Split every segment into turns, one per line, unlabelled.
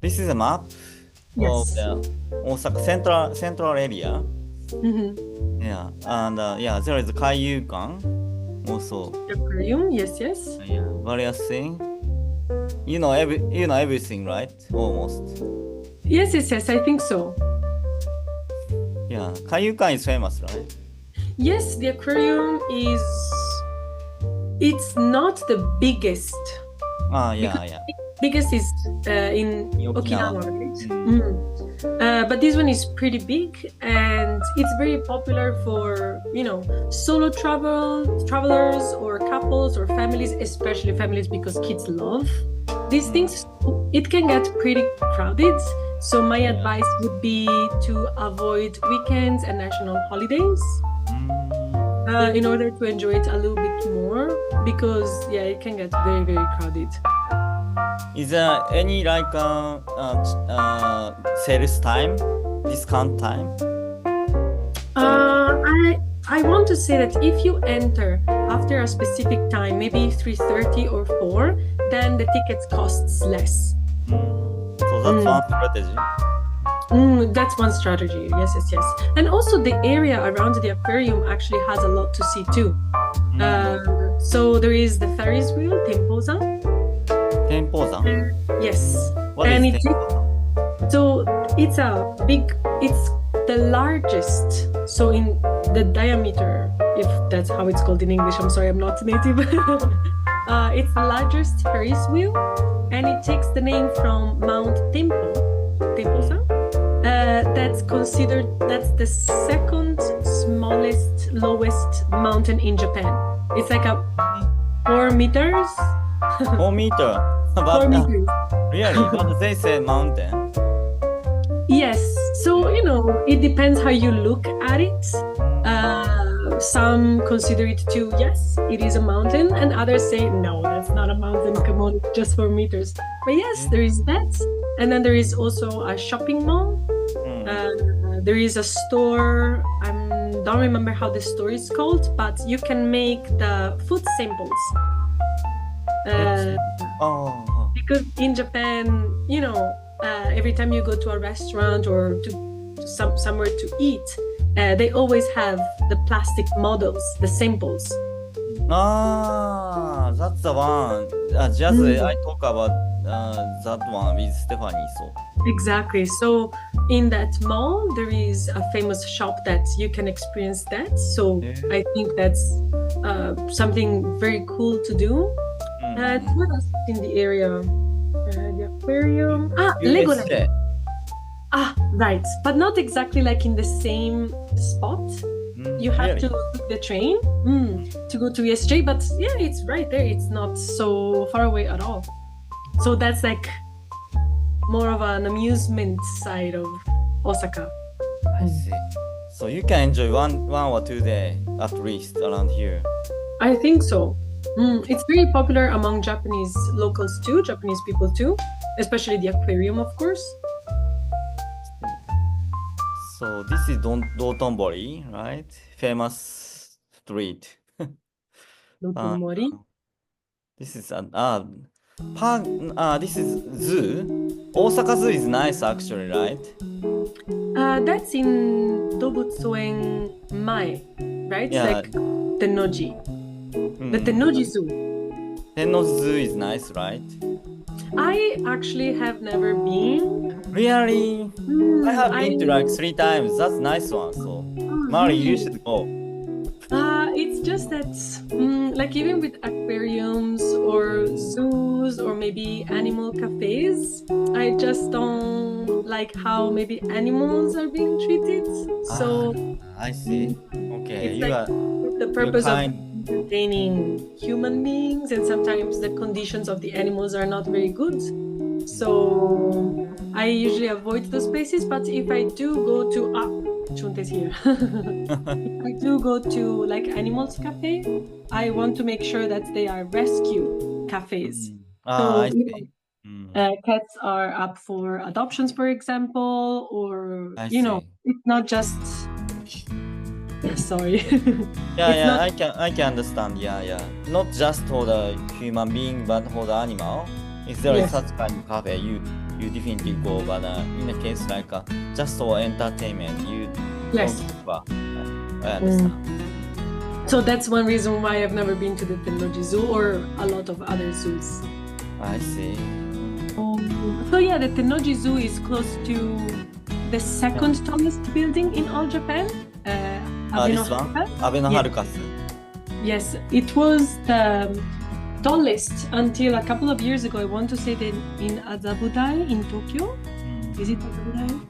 This is a map of
Yes.
the Osaka central area. Yeah, and yeah, there is Kaiyukan also.
Aquarium, yes, yes.
Yeah, various things. You know everything, right? Almost.
Yes, yes, yes, I think so.
Yeah, Kaiyukan is famous, right?
Yes, the aquarium is, it's not the biggest because
Yeah.
biggest is in
In Okinawa.
Okinawa, right? But this one is pretty big and it's very popular for, solo travelers or couples or families, especially families because kids love these things. It can get pretty crowded. So my advice would be to avoid weekends and national holidays in order to enjoy it a little bit more because yeah, it can get very, very crowded.
Is there any like sales time, discount time?
I want to say that if you enter after a specific time, maybe 3:30 or 4, then the tickets costs less.
So that's one strategy.
That's one strategy. Yes, yes, yes. And also the area around the aquarium actually has a lot to see too. So there is the Ferris wheel, Tempoza.
Tenpozan?
Yes.
What
And
is
it's
Tenpozan?
so it's it's the largest. So in the diameter, if that's how it's called in English, I'm sorry, I'm not native. It's the largest Ferris wheel, and it takes the name from Mount Tempoza. That's the second smallest, lowest mountain in Japan. It's like a 4 meters.
4 meter.
4
But
meters.
really, but they say mountain.
Yes. So, it depends how you look at it. Some consider it too, yes, it is a mountain, and others say, no, that's not a mountain, come on, just 4 meters. But yes, there is that. And then there is also a shopping mall. There is a store, I don't remember how the store is called, but you can make the food samples. Because in Japan, every time you go to a restaurant or to somewhere to eat, they always have the plastic models, the samples.
That's the one. Just I talk about that one with Stephanie. So
Exactly. So in that mall, there is a famous shop that you can experience that. So I think that's something very cool to do. What else is in the area? The aquarium. Legoland.
USA.
Right. But not exactly like in the same spot. You have to take the train to go to ESJ, but yeah, it's right there. It's not so far away at all. So that's like more of an amusement side of Osaka.
I see. So you can enjoy one or 2 days at least around here.
I think so. It's very popular among Japanese locals too, Japanese people too, especially the aquarium, of course.
So this is Dotonbori, right? Famous street.
Dotonbori.
This is park. This is zoo. Osaka Zoo is nice actually, right?
That's in Dobutsuen Mae, right?
Yeah.
Like Tennoji. The Tennoji Zoo.
Tennoji Zoo is nice, right?
I actually have never been.
Really? I have been to like 3 times. That's nice one. So, Mari, you should go.
It's just that, like even with aquariums or zoos or maybe animal cafes, I just don't like how maybe animals are being treated. So
I see. Okay,
it's like the purpose of entertaining human beings, and sometimes the conditions of the animals are not very good. So I usually avoid those places. But if I do go to Chunte's here. If I do go to like animals cafe, I want to make sure that they are rescue cafes.
I see.
Cats are up for adoptions, for example, or
I see.
it's not just. Sorry.
I can understand. Yeah. Not just for the human being, but for the animal. If there is such kind of cafe, you definitely go. But in a case like just for entertainment, you
Yes.
don't prefer. I understand.
So that's one reason why I've never been to the Tennoji Zoo or a lot of other zoos.
I see.
So yeah, the Tennoji Zoo is close to the second tallest building in all Japan.
This one? Abenoharukasu.
Yes, it was the tallest until a couple of years ago. I want to say that in Azabudai in Tokyo. Is it Azabudai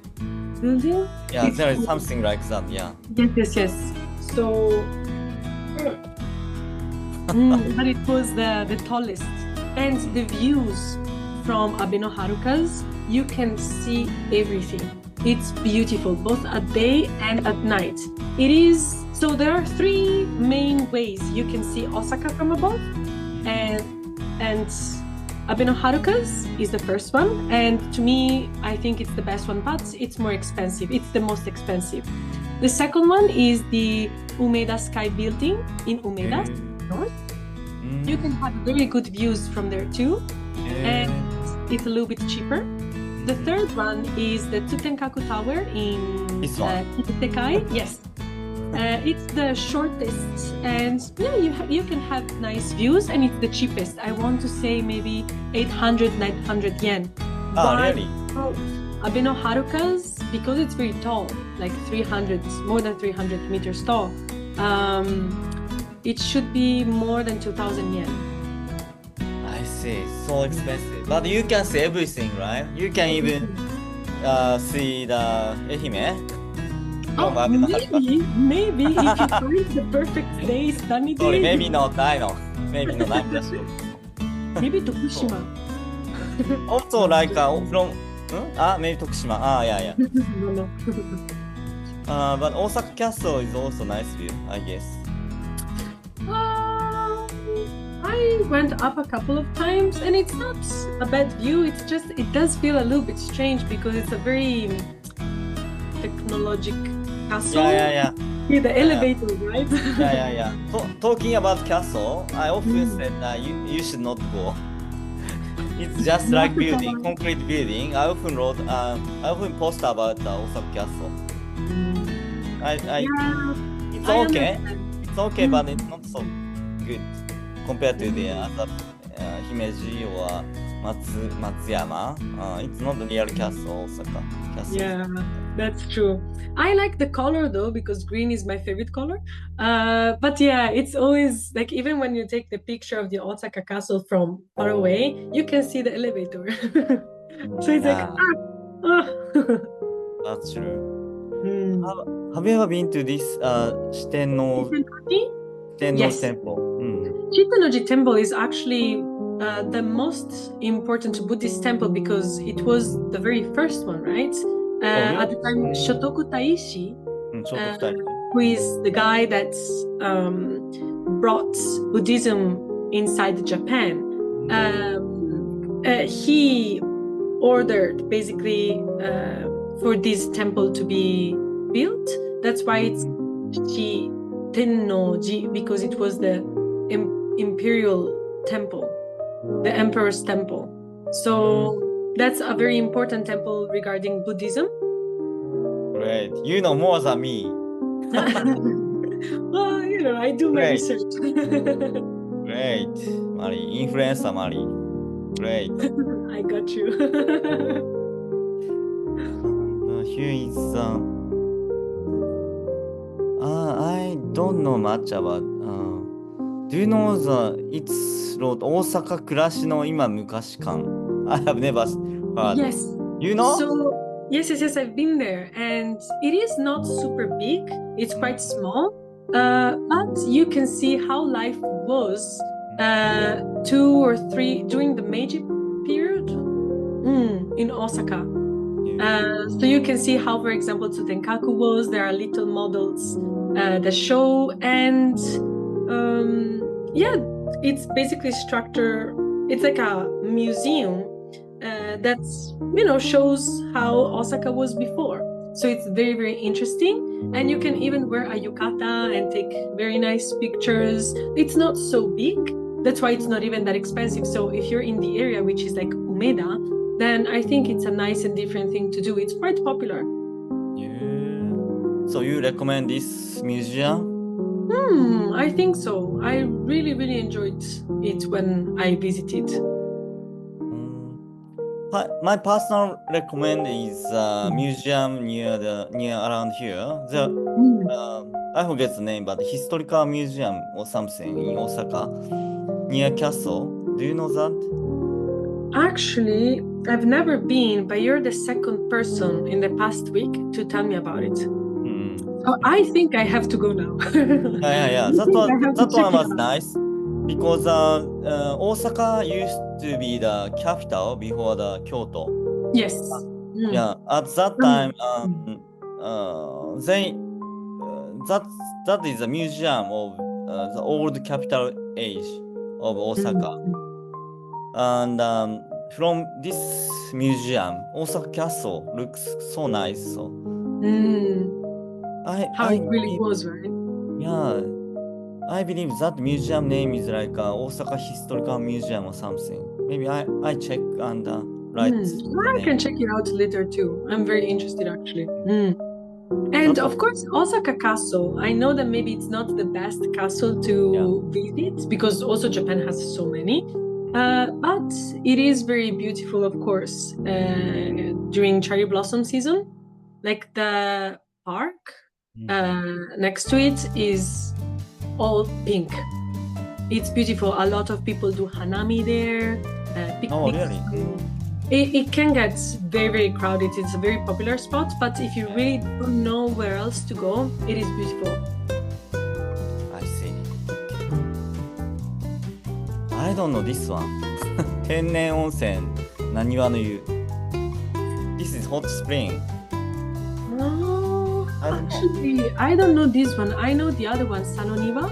building?
Yeah, there is something like that, yeah.
Yes. So, but it was the tallest. And the views from Abenoharuka's, you can see everything. It's beautiful, both at day and at night. It is, so there are three main ways you can see Osaka from above. And Abenoharuka's is the first one. And to me, I think it's the best one, but it's more expensive. It's the most expensive. The second one is the Umeda Sky Building in Umeda North. You can have very good views from there too. And it's a little bit cheaper. The third one is the Tsutenkaku Tower in Kitesekai. Yes. It's the shortest, and yeah, you can have nice views, and it's the cheapest. I want to say maybe 800, 900 yen.
Really?
Abenoharuka's, because it's very tall, like 300, more than 300 meters tall, it should be more than 2,000 yen.
I see, so expensive. But you can see everything, right? You can even see the Ehime.
Maybe if you find the perfect day, sunny day.
Sorry, maybe not. I know. Maybe not. I'm just sure.
Maybe Tokushima.
Also, like from maybe Tokushima. Yeah.
No.
But Osaka Castle is also nice view, I guess.
I went up a couple of times, and it's not a bad view. It's just it does feel a little bit strange because it's a very technological castle.
Yeah.
Yeah, the elevator, right?
Yeah. Talking about castle, I often said that you should not go. It's just like building, concrete building. I often post about Osaka Castle. It's okay. It's okay, but it's not so good compared to the other Himeji or Matsuyama. It's not the real castle, Osaka Castle.
Yeah, that's true. I like the color though, because green is my favorite color. But yeah, it's always like, even when you take the picture of the Osaka Castle from far away, you can see the elevator. So it's like,
That's true. Have you ever been to this Shitenno
Yes.
temple?
Shitennoji Temple is actually the most important Buddhist temple because it was the very first one, right? At the time, Shotoku Taishi, who is the guy that brought Buddhism inside Japan, he ordered basically for this temple to be built. That's why it's Shitennoji, because it was the imperial temple, the emperor's temple. So that's a very important temple regarding Buddhism.
Great. You know more than me.
Well, I do my research.
Great. Mari. Influencer Mari. Great.
I got you.
Here is I don't know much about do you know it's wrote Osaka 暮らしの今昔館? I have never heard.
Yes.
You know?
So yes, I've been there, and it is not super big. It's quite small, but you can see how life was 2 or 3 during the Meiji period in Osaka. So you can see how, for example, Tsutenkaku was. There are little models that show, and it's basically structure. It's like a museum that's shows how Osaka was before. So it's very, very interesting, and you can even wear a yukata and take very nice pictures. It's not so big. That's why it's not even that expensive. So if you're in the area, which is like Umeda, then I think it's a nice and different thing to do. It's quite popular.
So you recommend this museum?
I think so. I really, really enjoyed it when I visited.
My personal recommend is museum near around here. I forget the name, but historical museum or something in Osaka near Castle. Do you know that?
Actually, I've never been, but you're the second person in the past week to tell me about it. So I think I have to go now.
Yeah. That one was nice because Osaka used to be the capital before the Kyoto.
Yes.
Yeah, at that time, that is a museum of the old capital age of Osaka. And from this museum, Osaka Castle looks so nice. So
how it really was, right?
Yeah, I believe that museum name is like Osaka Historical Museum or something. Maybe I check and write.
I can check it out later too. I'm very interested actually. And of course, Osaka Castle. I know that maybe it's not the best castle to visit because also Japan has so many. But it is very beautiful, of course, during cherry blossom season. Like the park next to it is all pink. It's beautiful. A lot of people do hanami there. Picnics.
Oh, really?
It can get very, very crowded. It's a very popular spot, but if you really don't know where else to go, it is beautiful.
I see. I don't know this one. 天然温泉、なにわの湯。This is hot spring.
Oh, actually, I don't know this one. I know the other one, Saloniwa.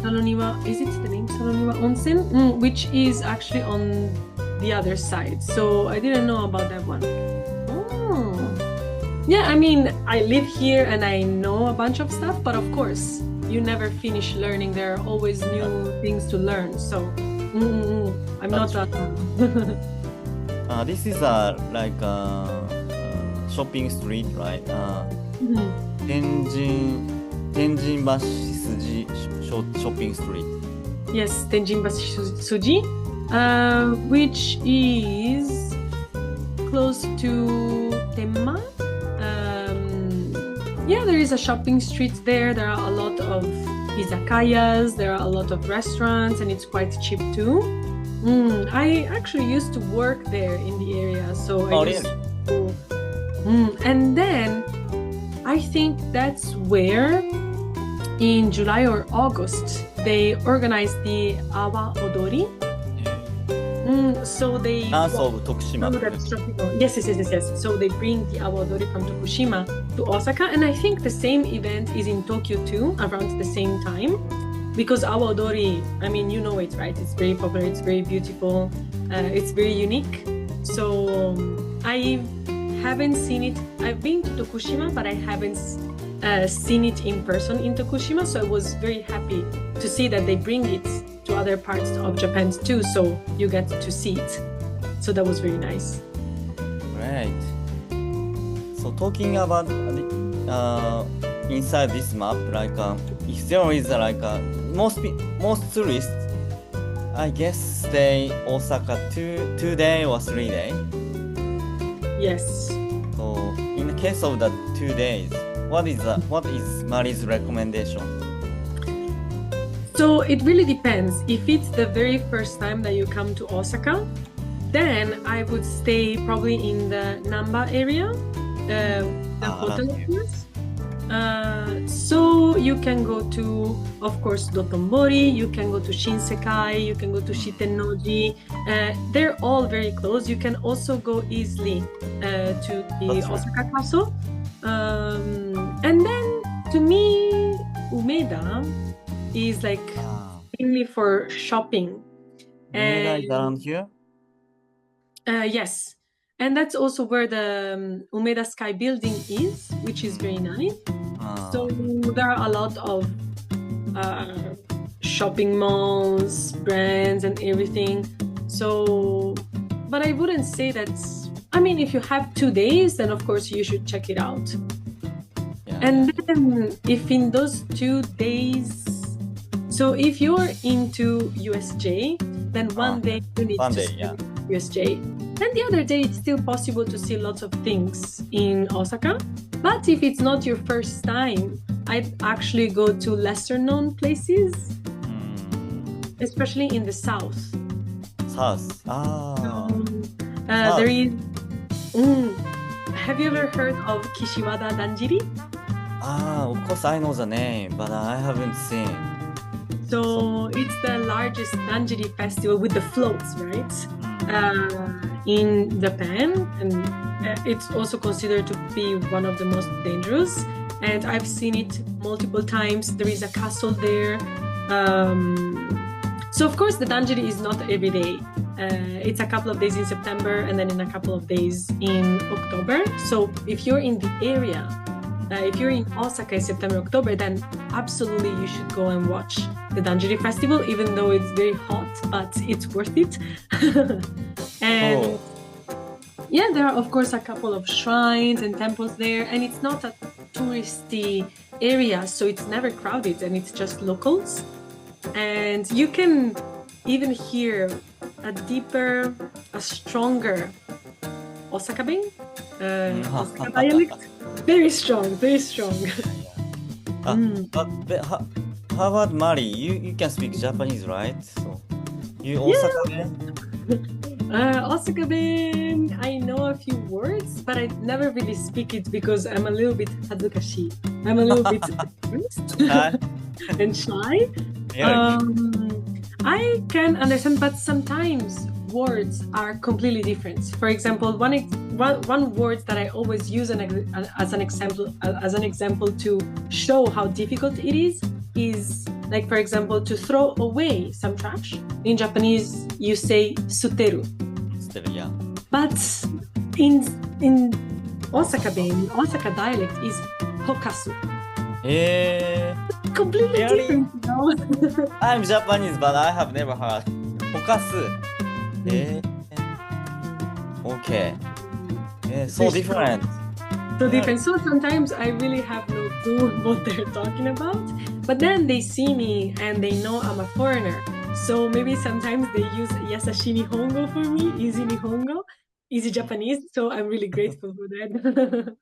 Saloniwa, is it the name Saloniwa Onsen? Which is actually on the other side. So I didn't know about that one. Oh. Yeah, I mean, I live here and I know a bunch of stuff, but of course, you never finish learning. There are always new things to learn. So I'm not that one.
This is like shopping street, right? Tenjinbashi Suji shopping street.
Yes, Tenjinbashi Suji, which is close to Tenma. Yeah, there is a shopping street there. There are a lot of izakayas, there are a lot of restaurants, and it's quite cheap too. I actually used to work there in the area, so I used to. And then I think that's where in July or August they organized the Awa Odori. So they
Dance of Tokushima.
Yes. So they bring the Awa Odori from Tokushima to Osaka, and I think the same event is in Tokyo too, around the same time. Because Awa Odori, I mean, you know it, right? It's very popular, it's very beautiful, it's very unique. So I haven't seen it. I've been to Tokushima, but I haven't seen it in person in Tokushima. So I was very happy to see that they bring it to other parts of Japan too. So you get to see it. So that was very nice.
Right. So talking about inside this map, like if there is like most tourists, I guess stay Osaka 2 day or 3 day.
Yes.
So in the case of the 2 days, what is Mari's recommendation?
So it really depends. If it's the very first time that you come to Osaka, then I would stay probably in the Namba area, the hotel areas. So you can go to, of course, Dotonbori, you can go to Shinsekai, you can go to Shitennoji. They're all very close. You can also go easily to the Osaka Castle. And then, to me, Umeda is like mainly for shopping.
Umeda is around here?
Yes. And that's also where the Umeda Sky Building is, which is very nice. So there are a lot of shopping malls, brands, and everything. So, but I wouldn't say that's. I mean, if you have 2 days, then of course you should check it out.
Yeah.
And then, if in those 2 days, so if you're into USJ, then one day you need to see USJ. And the other day, it's still possible to see lots of things in Osaka. But if it's not your first time, I'd actually go to lesser known places, especially in the south.
South.
There is. Have you ever heard of Kishiwada Danjiri?
Of course I know the name, but I haven't seen.
So it's the largest Danjiri festival with the floats, right? In Japan, and it's also considered to be one of the most dangerous. And I've seen it multiple times. There is a castle there. So of course the Danjiri is not every day. It's a couple of days in September and then in a couple of days in October. So if you're in the area, if you're in Osaka in September, October, then absolutely you should go and watch the Danjiri festival, even though it's very hot, but it's worth it. And yeah, there are of course a couple of shrines and temples there, and it's not a touristy area, so it's never crowded and it's just locals. And you can even hear a deeper, a stronger Osaka Ben, Osaka dialect. Very strong, very strong.
But how about Mari? You can speak Japanese, right? So you Osaka Ben?
Osaka Ben, I know a few words, but I never really speak it because I'm a little bit hazukashi. I'm a little bit embarrassed and shy. I can understand, but sometimes words are completely different. For example, one word that I always use as an example to show how difficult it is like, for example, to throw away some trash. In Japanese, you say suteru.
Yeah.
But in Osaka Ben, Osaka dialect is hokasu. Completely different, you know?
I'm Japanese, but I have never heard hokasu. Okay. So different.
So different. So sometimes I really have no clue what they're talking about. But then they see me and they know I'm a foreigner. So maybe sometimes they use Yasashi Nihongo for me, easy Nihongo, easy Japanese. So I'm really grateful for that.